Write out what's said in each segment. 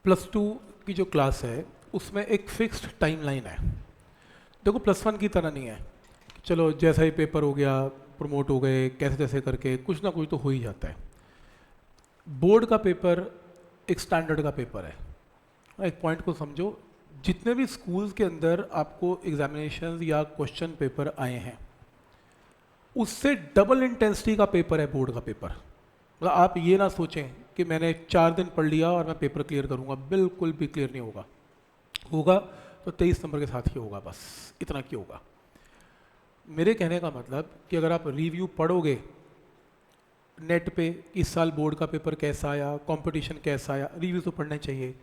+2 की जो क्लास है उसमें एक फिक्स्ड टाइमलाइन है। देखो +1 की तरह नहीं है, चलो जैसा ही पेपर हो गया प्रमोट हो गए कैसे तैसे करके कुछ ना कुछ तो हो ही जाता है। बोर्ड का पेपर एक स्टैंडर्ड का पेपर है। एक पॉइंट को समझो, जितने भी स्कूल्स के अंदर आपको एग्जामिनेशन या क्वेश्चन पेपर आए हैं उससे डबल इंटेंसिटी का पेपर है बोर्ड का पेपर। मतलब आप ये ना सोचें कि मैंने 4 दिन पढ़ लिया और मैं पेपर क्लियर करूंगा, बिल्कुल भी क्लियर नहीं होगा। होगा तो 23 नंबर के साथ ही होगा, बस इतना क्यों होगा। मेरे कहने का मतलब कि अगर आप रिव्यू पढ़ोगे नेट पे इस साल बोर्ड का पेपर कैसा आया, कंपटीशन कैसा आया, रिव्यू तो पढ़ने चाहिए।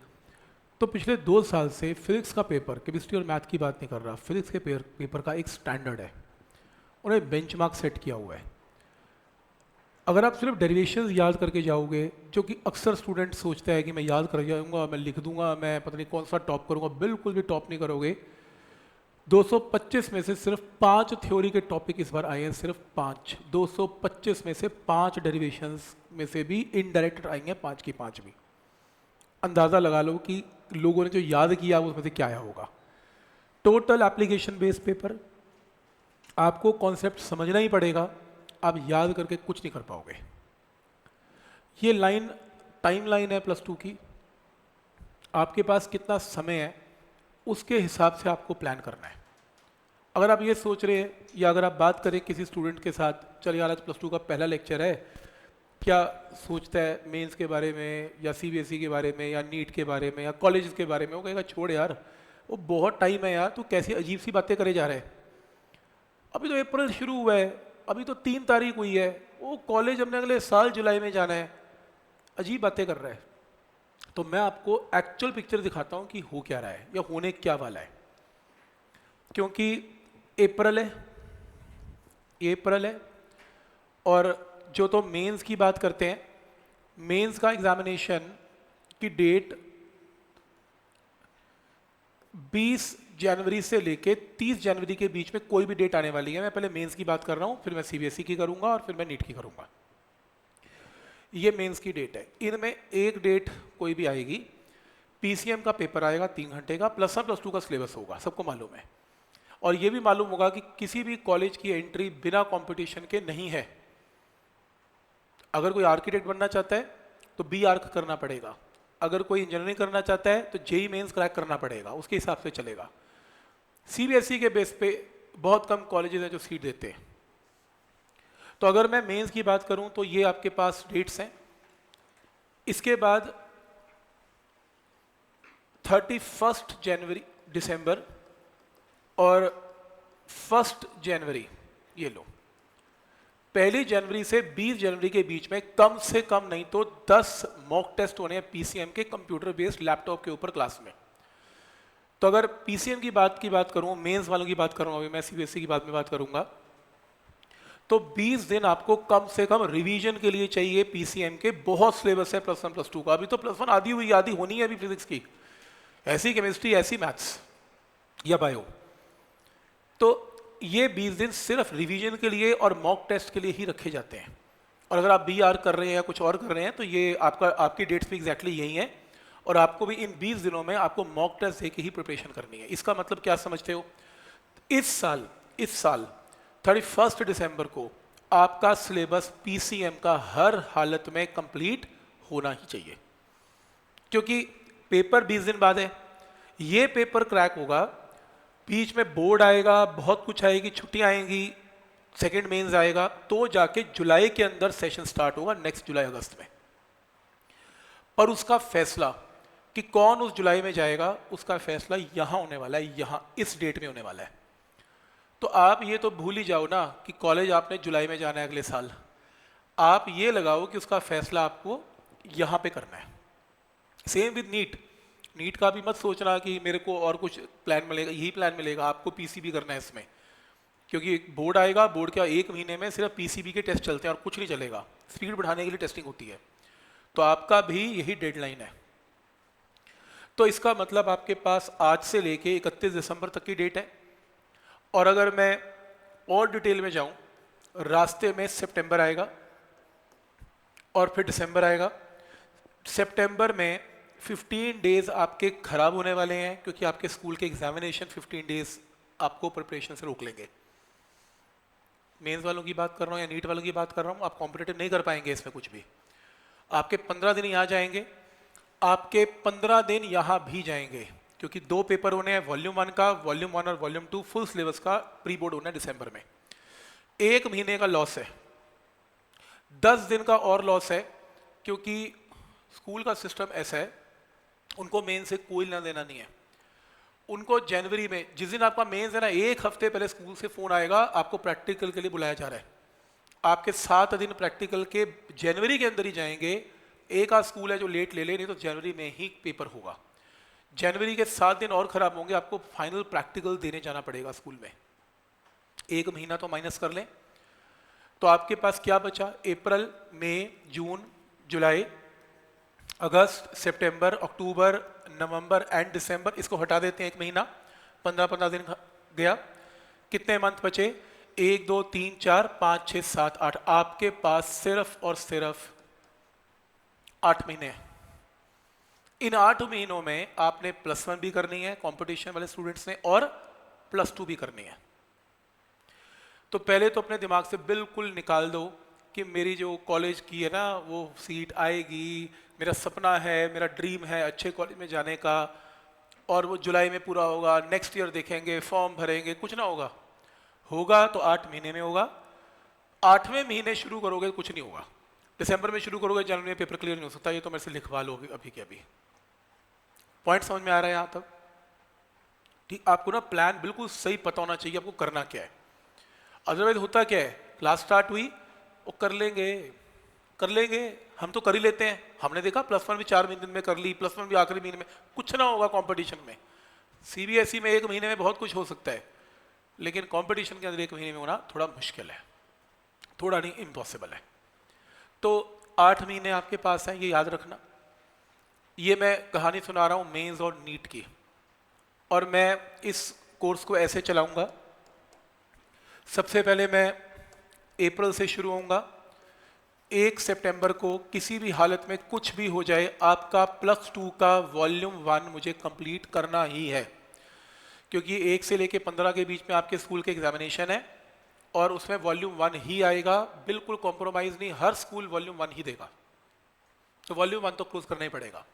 तो पिछले 2 साल से फिजिक्स का पेपर, केमिस्ट्री और मैथ की बात नहीं कर रहा, फिजिक्स के पेपर का एक स्टैंडर्ड है, उन्हें बेंचमार्क सेट किया हुआ है। अगर आप सिर्फ डेरिवेशंस याद करके जाओगे, जो कि अक्सर स्टूडेंट सोचता है कि मैं याद कर जाऊंगा, मैं लिख दूंगा, मैं पता नहीं कौन सा टॉप करूंगा, बिल्कुल भी टॉप नहीं करोगे। 225 में से सिर्फ 5 थ्योरी के टॉपिक इस बार आए हैं, सिर्फ 5। 225 में से 5 डेरिवेशंस में से भी इनडायरेक्ट आएंगे, 5 की 5 भी। अंदाज़ा लगा लो कि लोगों ने जो याद किया उसमें से क्या आया होगा। टोटल एप्लीकेशन बेस्ड पेपर, आपको कॉन्सेप्ट समझना ही पड़ेगा, आप याद करके कुछ नहीं कर पाओगे। ये टाइम लाइन है +2 की। आपके पास कितना समय है उसके हिसाब से आपको प्लान करना है। अगर आप ये सोच रहे हैं या अगर आप बात करें किसी स्टूडेंट के साथ, चल यार आज +2 का पहला लेक्चर है, क्या सोचता है मेंस के बारे में या सीबीएसई के बारे में या नीट के बारे में या कॉलेज के बारे में, वो कहेगा छोड़ यार वो बहुत टाइम है यार, तू कैसी अजीब सी बातें करे जा रहे हैं। अभी तो अप्रैल शुरू हुआ है, अभी तो 3 तारीख हुई है, वो कॉलेज हमने अगले साल जुलाई में जाना है, अजीब बातें कर रहा है। तो मैं आपको एक्चुअल पिक्चर दिखाता हूँ कि हो क्या रहा है या होने क्या वाला है। क्योंकि अप्रैल है और जो तो मेंस की बात करते हैं, मेंस का एग्जामिनेशन की डेट 20 जनवरी से लेके 30 जनवरी के बीच में कोई भी डेट आने वाली है। मैं पहले मेंस की बात कर रहा हूँ, फिर मैं सीबीएसई की करूँगा और फिर मैं नीट की करूँगा। ये मेंस की डेट है, इनमें एक डेट कोई भी आएगी, पीसीएम का पेपर आएगा 3 घंटे का, +1 +2 का सिलेबस होगा, सबको मालूम है। और ये भी मालूम होगा कि किसी भी कॉलेज की एंट्री बिना कंपटीशन के नहीं है। अगर कोई आर्किटेक्ट बनना चाहता है तो बी आर्क करना पड़ेगा, अगर कोई इंजीनियरिंग करना चाहता है तो जेई मेंस क्रैक करना पड़ेगा, उसके हिसाब से चलेगा। सीबीएसई के बेस पे बहुत कम कॉलेजेस हैं जो सीट देते हैं। तो अगर मैं मेंस की बात करूं तो ये आपके पास डेट्स हैं। इसके बाद 31 दिसंबर और 1 जनवरी, ये लो, 1 जनवरी से 20 जनवरी के बीच में कम से कम नहीं तो 10 मॉक टेस्ट होने हैं पीसीएम के, कंप्यूटर बेस्ड लैपटॉप के ऊपर क्लास में। तो अगर पीसीएम की बात करूं, मेंस वालों की बात करूं, अभी मैं सीबीएसई की बात में बात करूंगा, तो 20 दिन आपको कम से कम रिवीजन के लिए चाहिए पीसीएम के। बहुत सिलेबस है +1 +2 का, अभी तो +1 आधी होनी है अभी फिजिक्स की, ऐसी केमिस्ट्री ऐसी मैथ्स या बायो। तो ये 20 दिन सिर्फ रिवीजन के लिए और मॉक टेस्ट के लिए ही रखे जाते हैं। और अगर आप बी आर कर रहे हैं या कुछ और कर रहे हैं तो ये आपकी डेट्स भी एग्जैक्टली यही है, और आपको भी इन 20 दिनों में आपको मॉक टेस्ट देके ही प्रिपरेशन करनी है। इसका मतलब क्या समझते हो, इस साल 31 दिसंबर को आपका सिलेबस पीसीएम का हर हालत में कंप्लीट होना ही चाहिए, क्योंकि पेपर 20 दिन बाद है। ये पेपर क्रैक होगा, बीच में बोर्ड आएगा, बहुत कुछ आएगी, छुट्टियां आएंगी, सेकेंड मेंस आएगा, तो जाके जुलाई के अंदर सेशन स्टार्ट होगा, नेक्स्ट जुलाई अगस्त में। पर उसका फैसला कि कौन उस जुलाई में जाएगा, उसका फैसला यहां होने वाला है, यहां इस डेट में होने वाला है। तो आप ये तो भूल ही जाओ ना कि कॉलेज आपने जुलाई में जाना है अगले साल, आप ये लगाओ कि उसका फैसला आपको यहां पे करना है। सेम विद नीट का भी मत सोचना कि मेरे को और कुछ प्लान मिलेगा, यही प्लान मिलेगा, आपको पीसीबी करना है इसमें, क्योंकि बोर्ड आएगा, बोर्ड के 1 महीने में सिर्फ पीसीबी के टेस्ट चलते हैं और कुछ नहीं चलेगा, स्पीड बढ़ाने के लिए टेस्टिंग होती है। तो आपका भी यही डेडलाइन है। तो इसका मतलब आपके पास आज से लेके 31 दिसंबर तक की डेट है। और अगर मैं और डिटेल में जाऊं, रास्ते में सितंबर आएगा और फिर दिसंबर आएगा। सितंबर में 15 डेज आपके खराब होने वाले हैं क्योंकि आपके स्कूल के एग्जामिनेशन 15 डेज आपको प्रिपरेशन से रोक लेंगे। मेंस वालों की बात कर रहा हूँ या नीट वालों की बात कर रहा हूँ, आप कॉम्पिटिटिव नहीं कर पाएंगे इसमें कुछ भी। आपके 15 दिन यहाँ जाएंगे, आपके 15 दिन यहाँ भी जाएंगे क्योंकि 2 पेपर होने हैं, वॉल्यूम 1 का, वॉल्यूम 1 और वॉल्यूम 2 फुल सिलेबस का प्री बोर्ड होना है दिसंबर में। 1 महीने का लॉस है, 10 दिन का और लॉस है क्योंकि स्कूल का सिस्टम ऐसा है, उनको मेन से कोई लेना देना नहीं है। उनको जनवरी में, जिस दिन आपका मेंस है ना, 1 हफ्ते पहले स्कूल से फ़ोन आएगा आपको प्रैक्टिकल के लिए बुलाया जा रहा है। आपके 7 दिन प्रैक्टिकल के जनवरी के अंदर ही जाएंगे। एक आध स्कूल है जो लेट ले ले, नहीं तो जनवरी में ही पेपर होगा। जनवरी के 7 दिन और ख़राब होंगे, आपको फाइनल प्रैक्टिकल देने जाना पड़ेगा स्कूल में। 1 महीना तो माइनस कर लें, तो आपके पास क्या बचा? अप्रैल, मई, जून, जुलाई, अगस्त, सितंबर, अक्टूबर, नवंबर एंड दिसंबर, इसको हटा देते हैं 1 महीना, 15-15 दिन गया। कितने मंथ बचे? 1 2 3 4 5 6 7 8। आपके पास सिर्फ और सिर्फ 8 महीने हैं। इन 8 महीनों में आपने +1 भी करनी है कंपटीशन वाले स्टूडेंट्स ने, और +2 भी करनी है। तो पहले तो अपने दिमाग से बिल्कुल निकाल दो कि मेरी जो कॉलेज की है ना वो सीट आएगी, मेरा सपना है, मेरा ड्रीम है अच्छे कॉलेज में जाने का, और वो जुलाई में पूरा होगा, नेक्स्ट ईयर देखेंगे, फॉर्म भरेंगे, कुछ ना होगा। होगा तो 8 महीने में होगा। 8वें महीने शुरू करोगे कुछ नहीं होगा। दिसंबर में शुरू करोगे, जनवरी में पेपर क्लियर नहीं हो सकता। ये तो मेरे से लिखवा लो अभी के अभी। पॉइंट समझ में आ रहा है यहाँ तक? ठीक, आपको ना प्लान बिल्कुल सही पता होना चाहिए आपको करना क्या है। अदरवाइज होता क्या है, क्लास स्टार्ट हुई, वो कर लेंगे, हम तो कर ही लेते हैं। हमने देखा +1 भी 4 दिन में कर ली, +1 भी आखिरी महीने में। कुछ ना होगा कंपटीशन में। सीबीएसई में 1 महीने में बहुत कुछ हो सकता है, लेकिन कंपटीशन के अंदर 1 महीने में होना थोड़ा मुश्किल है, थोड़ा नहीं, इम्पॉसिबल है। तो 8 महीने आपके पास हैं, ये याद रखना। ये मैं कहानी सुना रहा हूँ मेंस और नीट की, और मैं इस कोर्स को ऐसे चलाऊंगा। सबसे पहले मैं अप्रैल से शुरू होऊंगा। 1 सितंबर को किसी भी हालत में कुछ भी हो जाए, आपका +2 का वॉल्यूम 1 मुझे कंप्लीट करना ही है, क्योंकि 1 से लेके 15 के बीच में आपके स्कूल के एग्जामिनेशन है, और उसमें वॉल्यूम 1 ही आएगा। बिल्कुल कॉम्प्रोमाइज़ नहीं, हर स्कूल वॉल्यूम 1 ही देगा, तो वॉल्यूम 1 तो क्लोज करना ही पड़ेगा।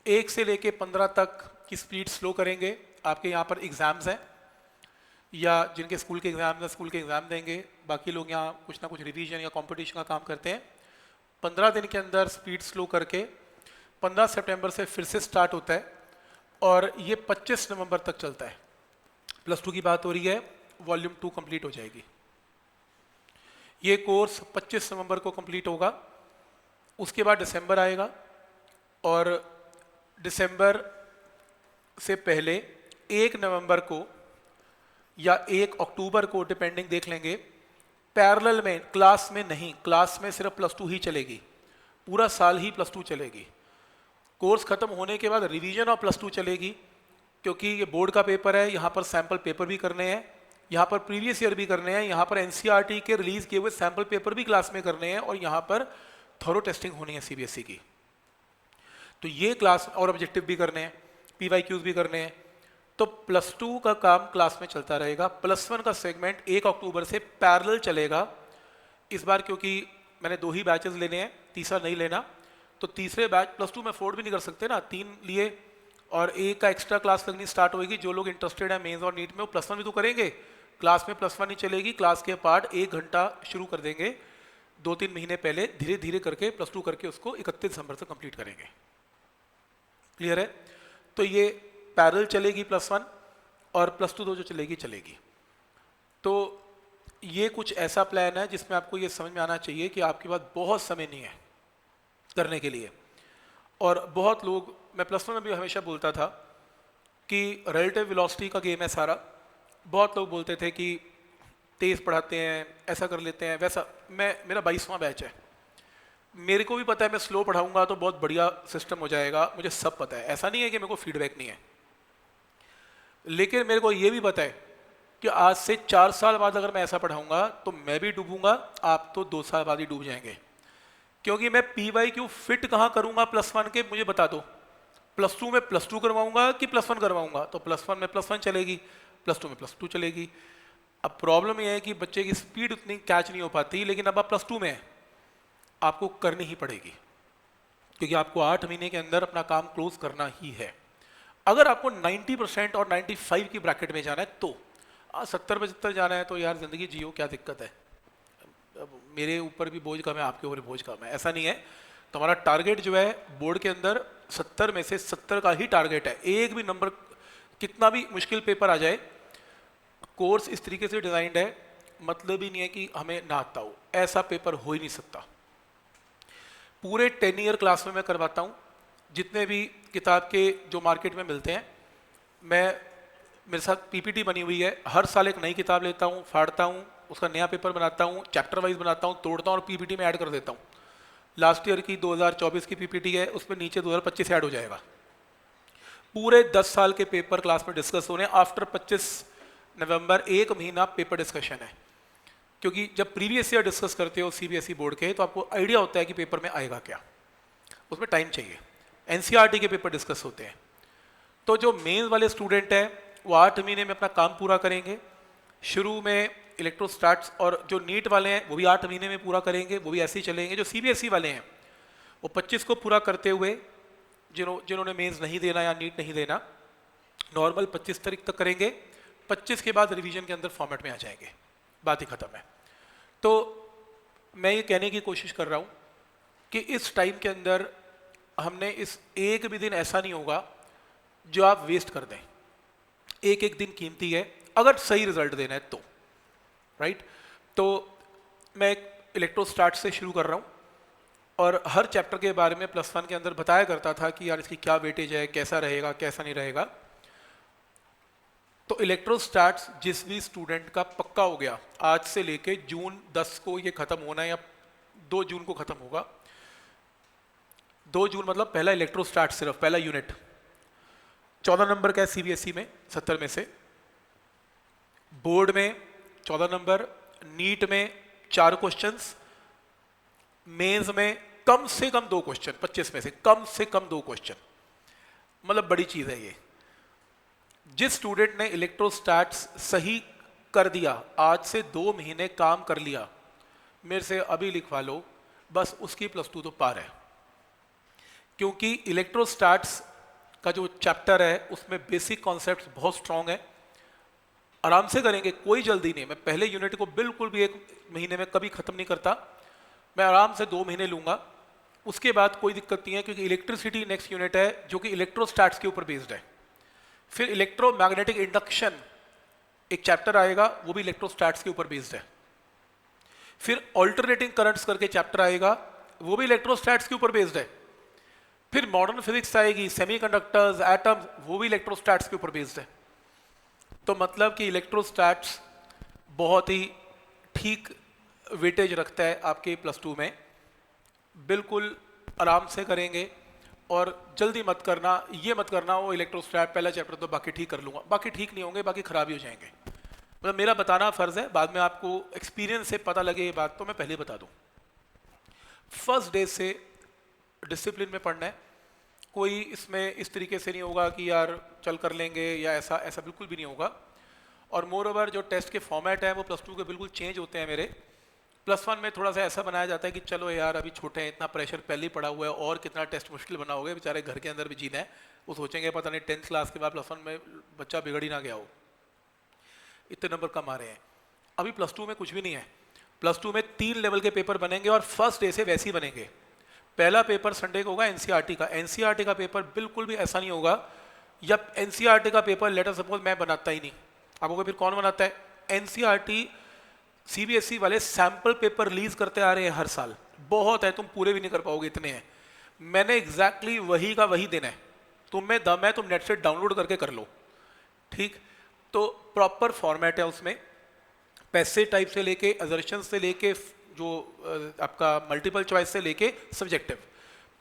1 से लेके 15 तक की स्पीड स्लो करेंगे। आपके यहाँ पर एग्ज़ाम्स हैं, या जिनके स्कूल के एग्ज़ाम है स्कूल के एग्ज़ाम देंगे, बाकी लोग यहाँ कुछ ना कुछ रिवीजन या कंपटीशन का काम करते हैं। 15 दिन के अंदर स्पीड स्लो करके 15 सितंबर से फिर से स्टार्ट होता है, और ये 25 नवंबर तक चलता है। +2 की बात हो रही है, वॉल्यूम 2 कंप्लीट हो जाएगी। ये कोर्स 25 नवंबर को कंप्लीट होगा। उसके बाद दिसंबर आएगा, और दिसंबर से पहले 1 नवंबर को या 1 अक्टूबर को, डिपेंडिंग, देख लेंगे, पैरेलल में, क्लास में नहीं, क्लास में सिर्फ +2 ही चलेगी, पूरा साल ही +2 चलेगी। कोर्स खत्म होने के बाद रिवीजन और +2 चलेगी, क्योंकि ये बोर्ड का पेपर है, यहाँ पर सैम्पल पेपर भी करने हैं, यहाँ पर प्रीवियस ईयर भी करने हैं, यहाँ पर एनसीईआरटी के रिलीज किए हुए सैम्पल पेपर भी क्लास में करने हैं, और यहाँ पर थॉरो टेस्टिंग होनी है सीबीएसई की। तो ये क्लास, और ऑब्जेक्टिव भी करने हैं, पीवाईक्यूज भी करने हैं। तो +2 का काम क्लास में चलता रहेगा। +1 का सेगमेंट 1 अक्टूबर से पैरेलल चलेगा इस बार, क्योंकि मैंने 2 ही बैचेस लेने हैं, तीसरा नहीं लेना। तो तीसरे बैच +2 में अफोर्ड भी नहीं कर सकते ना, 3 लिए, और 1 का एक्स्ट्रा क्लास लगनी स्टार्ट होगी। जो लोग इंटरेस्टेड है मेंस और नीट में, वो +1 भी तो करेंगे। क्लास में +1 ही चलेगी, क्लास के पार्ट 1 घंटा शुरू कर देंगे 2-3 महीने पहले, धीरे धीरे करके +2 करके उसको 31 दिसंबर तक कंप्लीट करेंगे। क्लियर है? तो ये पैरेलल चलेगी +1, और +2 जो चलेगी। तो ये कुछ ऐसा प्लान है जिसमें आपको ये समझ में आना चाहिए कि आपके पास बहुत समय नहीं है करने के लिए। और बहुत लोग, मैं +1 में भी हमेशा बोलता था कि रिलेटिव वेलोसिटी का गेम है सारा। बहुत लोग बोलते थे कि तेज़ पढ़ाते हैं, ऐसा कर लेते हैं, वैसा। मेरा 22वां बैच है, मेरे को भी पता है मैं स्लो पढ़ाऊंगा तो बहुत बढ़िया सिस्टम हो जाएगा, मुझे सब पता है। ऐसा नहीं है कि मेरे को फीडबैक नहीं है, लेकिन मेरे को ये भी पता है कि आज से 4 साल बाद अगर मैं ऐसा पढ़ाऊंगा तो मैं भी डूबूंगा, आप तो 2 साल बाद ही डूब जाएंगे। क्योंकि मैं पीवाईक्यू फिट कहाँ करूंगा +1 के, मुझे बता दो। +2 में +2 करवाऊंगा कि +1 करवाऊंगा, तो +1 में +1 चलेगी, +2 में +2 चलेगी। अब प्रॉब्लम यह है कि बच्चे की स्पीड उतनी कैच नहीं हो पाती, लेकिन अब आप +2 में हैं, आपको करनी ही पड़ेगी, क्योंकि आपको 8 महीने के अंदर अपना काम क्लोज करना ही है। अगर आपको 90% और 95 की ब्रैकेट में जाना है तो 70-75 जाना है तो यार जिंदगी जियो, क्या दिक्कत है। अब मेरे ऊपर भी बोझ कम है, आपके ऊपर भी बोझ कम है, ऐसा नहीं है। तुम्हारा टारगेट जो है बोर्ड के अंदर 70 में से 70 का ही टारगेट है। एक भी नंबर, कितना भी मुश्किल पेपर आ जाए, कोर्स इस तरीके से डिजाइंड है, मतलब ही नहीं है कि हमें ना आता हो, ऐसा पेपर हो ही नहीं सकता। पूरे 10 ईयर क्लास में मैं करवाता हूँ, जितने भी किताब के जो मार्केट में मिलते हैं, मेरे साथ पीपीटी बनी हुई है, हर साल एक नई किताब लेता हूँ, फाड़ता हूँ, उसका नया पेपर बनाता हूँ, चैप्टर वाइज बनाता हूँ, तोड़ता हूँ और पीपीटी में ऐड कर देता हूँ। लास्ट ईयर की 2024 की पीपीटी है, उसमें नीचे 2025 ऐड हो जाएगा। पूरे 10 साल के पेपर क्लास में डिस्कस हो रहे हैं। आफ्टर 25 नवंबर 1 महीना पेपर डिस्कशन है, क्योंकि जब प्रीवियस ईयर डिस्कस करते हो सीबीएसई बोर्ड के, तो आपको आइडिया होता है कि पेपर में आएगा क्या, उसमें टाइम चाहिए। एनसीईआरटी के पेपर डिस्कस होते हैं। तो जो मेंस वाले स्टूडेंट हैं वो 8 महीने में अपना काम पूरा करेंगे। शुरू में इलेक्ट्रोस्टैट्स, और जो नीट वाले हैं वो भी 8 महीने में पूरा करेंगे, वो भी ऐसे ही चलेंगे। जो सीबीएसई वाले हैं वो 25 को पूरा करते हुए, जिन्होंने मेंस नहीं देना या नीट नहीं देना, नॉर्मल 25 तारीख तक करेंगे। 25 के बाद रिवीजन के अंदर फॉर्मेट में आ जाएंगे, बात ही खत्म है। तो मैं ये कहने की कोशिश कर रहा हूँ कि इस टाइम के अंदर हमने इस एक भी दिन ऐसा नहीं होगा जो आप वेस्ट कर दें। एक एक दिन कीमती है, अगर सही रिजल्ट देना है तो, राइट। तो मैं इलेक्ट्रोस्टैट से शुरू कर रहा हूँ और हर चैप्टर के बारे में +1 के अंदर बताया करता था कि यार इसकी क्या वेटेज है, कैसा रहेगा, कैसा नहीं रहेगा। तो इलेक्ट्रोस्टैट्स जिस भी स्टूडेंट का पक्का हो गया, आज से लेके जून 10 को ये खत्म होना है या 2 जून को खत्म होगा। 2 जून मतलब पहला इलेक्ट्रोस्टैट, सिर्फ पहला यूनिट। 14 नंबर का है सीबीएसई में, 70 में से। बोर्ड में 14 नंबर, नीट में 4 क्वेश्चंस, मेंस में कम से कम 2 क्वेश्चन, 25 में से कम 2 क्वेश्चन, मतलब बड़ी चीज है ये। जिस स्टूडेंट ने इलेक्ट्रोस्टैट्स सही कर दिया, आज से 2 महीने काम कर लिया, मेरे से अभी लिखवा लो, बस उसकी +2 तो पार है। क्योंकि इलेक्ट्रोस्टैट्स का जो चैप्टर है उसमें बेसिक कॉन्सेप्ट्स बहुत स्ट्रांग है। आराम से करेंगे, कोई जल्दी नहीं। मैं पहले यूनिट को बिल्कुल भी 1 महीने में कभी खत्म नहीं करता, मैं आराम से 2 महीने लूंगा। उसके बाद कोई दिक्कत नहीं है, क्योंकि इलेक्ट्रिसिटी नेक्स्ट यूनिट है जो कि इलेक्ट्रोस्टैट्स के ऊपर बेस्ड है। फिर इलेक्ट्रोमैग्नेटिक इंडक्शन एक चैप्टर आएगा, वो भी इलेक्ट्रोस्टैट्स के ऊपर बेस्ड है। फिर ऑल्टरनेटिंग करंट्स करके चैप्टर आएगा, वो भी इलेक्ट्रोस्टैट्स के ऊपर बेस्ड है। फिर मॉडर्न फिजिक्स आएगी, सेमीकंडक्टर्स, एटम्स, वो भी इलेक्ट्रोस्टैट्स के ऊपर बेस्ड है। तो मतलब कि इलेक्ट्रोस्टैट्स बहुत ही ठीक वेटेज रखता है आपके +2 में। बिल्कुल आराम से करेंगे और जल्दी मत करना, ये मत करना वो इलेक्ट्रोस्टैट पहला चैप्टर तो बाकी ठीक कर लूँगा, बाकी ठीक नहीं होंगे, बाकी खराब ही हो जाएंगे। मतलब मेरा बताना फ़र्ज़ है, बाद में आपको एक्सपीरियंस से पता लगे ये बात तो मैं पहले बता दूँ। फर्स्ट डे से डिसिप्लिन में पढ़ना है। कोई इसमें इस तरीके से नहीं होगा कि यार चल कर लेंगे या ऐसा बिल्कुल भी नहीं होगा। और मोर ओवर जो टेस्ट के फॉर्मेट है वो +2 के बिल्कुल चेंज होते हैं मेरे। +1 में थोड़ा सा ऐसा बनाया जाता है कि चलो यार अभी छोटे हैं, इतना प्रेशर पहले ही पड़ा हुआ है और कितना टेस्ट मुश्किल बनाओगे, बेचारे घर के अंदर भी जीना है। वो सोचेंगे पता नहीं 10th क्लास के बाद +1 में बच्चा बिगड़ ही ना गया हो, इतने नंबर कम आ रहे हैं। अभी +2 में कुछ भी नहीं है। +2 में 3 लेवल के पेपर बनेंगे और फर्स्ट डे से वैसे ही बनेंगे। पहला पेपर संडे को होगा एनसीईआरटी का। एनसीईआरटी का पेपर बिल्कुल भी ऐसा नहीं होगा, या एनसीईआरटी का पेपर लेटर सपोज मैं बनाता ही नहीं, आपको फिर कौन बनाता है? एनसीईआरटी सीबीएसई वाले सैंपल पेपर रिलीज करते आ रहे हैं हर साल, बहुत है, तुम पूरे भी नहीं कर पाओगे, इतने हैं। मैंने एग्जैक्टली वही का वही देना है, तुम में दम है, तुम नेट से डाउनलोड करके कर लो, ठीक। तो प्रॉपर फॉर्मेट है उसमें, पैसे टाइप से लेके, असर्शन से लेके, जो आपका मल्टीपल चॉइस से लेके सब्जेक्टिव।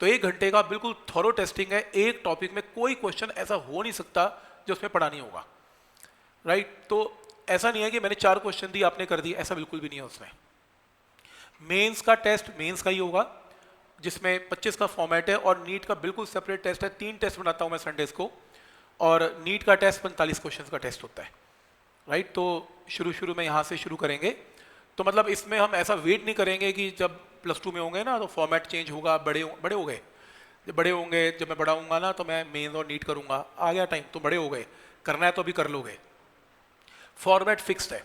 तो 1 घंटे का बिल्कुल थॉरो टेस्टिंग है। एक टॉपिक में कोई क्वेश्चन ऐसा हो नहीं सकता जो उसमें पढ़ा नहीं होगा, राइट। तो ऐसा नहीं है कि मैंने 4 क्वेश्चन दिए आपने कर दिए, ऐसा बिल्कुल भी नहीं है उसमें। मेंस का टेस्ट मेंस का ही होगा, जिसमें 25 का फॉर्मेट है और नीट का बिल्कुल सेपरेट टेस्ट है। 3 टेस्ट बनाता हूँ मैं संडेज को, और नीट का टेस्ट 45 क्वेश्चन का टेस्ट होता है, राइट। तो शुरू में यहाँ से शुरू करेंगे। तो मतलब इसमें हम ऐसा वेट नहीं करेंगे कि जब +2 में होंगे ना तो फॉर्मेट चेंज होगा, बड़े हो गए, जब बड़े होंगे, जब मैं बड़ा होऊंगा ना तो मैं मेंस और नीट करूंगा, आ गया टाइम, तो बड़े हो गए, करना है तो अभी कर लोगे। फॉर्मेट फिक्स्ड है।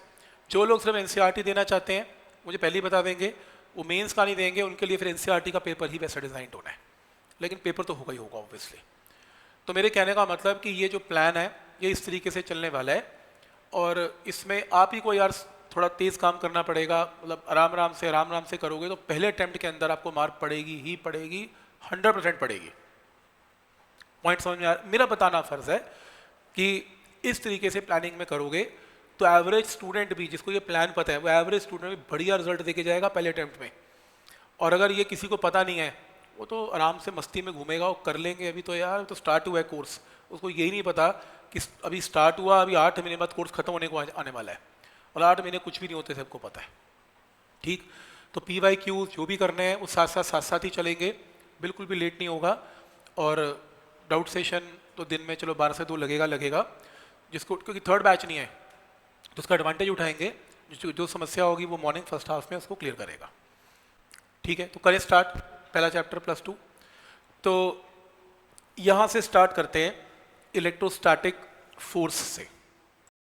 जो लोग सिर्फ एनसीईआरटी देना चाहते हैं मुझे पहले ही बता देंगे, वो मेंस का नहीं देंगे, उनके लिए फिर एनसीईआरटी का पेपर ही वैसा डिज़ाइन होना है, लेकिन पेपर तो होगा ही होगा ऑब्वियसली। तो मेरे कहने का मतलब कि ये जो प्लान है ये इस तरीके से चलने वाला है, और इसमें आप ही को यार थोड़ा तेज़ काम करना पड़ेगा, मतलब आराम आराम से करोगे तो पहले अटेम्प्ट के अंदर आपको मार्क पड़ेगी ही पड़ेगी, 100% पड़ेगी। पॉइंट समझ में मेरा बताना फ़र्ज़ है कि इस तरीके से प्लानिंग में करोगे तो एवरेज स्टूडेंट भी, जिसको ये प्लान पता है, वो एवरेज स्टूडेंट भी बढ़िया रिजल्ट देके जाएगा पहले अटेम्प्ट में। और अगर ये किसी को पता नहीं है, वो तो आराम से मस्ती में घूमेगा, वो कर लेंगे, अभी तो यार तो स्टार्ट हुआ है कोर्स, उसको यही नहीं पता कि अभी स्टार्ट हुआ, अभी 8 महीने बाद कोर्स खत्म होने को आने वाला है, और 8 महीने कुछ भी नहीं होते, सबको पता है, ठीक। तो PYQ जो भी करने हैं वो साथ साथ ही चलेंगे, बिल्कुल भी लेट नहीं होगा। और डाउट सेशन तो दिन में चलो 12 से 2 लगेगा, जिसको क्योंकि थर्ड बैच नहीं है तो उसका एडवांटेज उठाएंगे, जो समस्या होगी वो मॉर्निंग फर्स्ट हाफ में उसको क्लियर करेगा, ठीक है। तो करें स्टार्ट, पहला चैप्टर +2। तो यहाँ से स्टार्ट करते हैं इलेक्ट्रोस्टैटिक फोर्स से।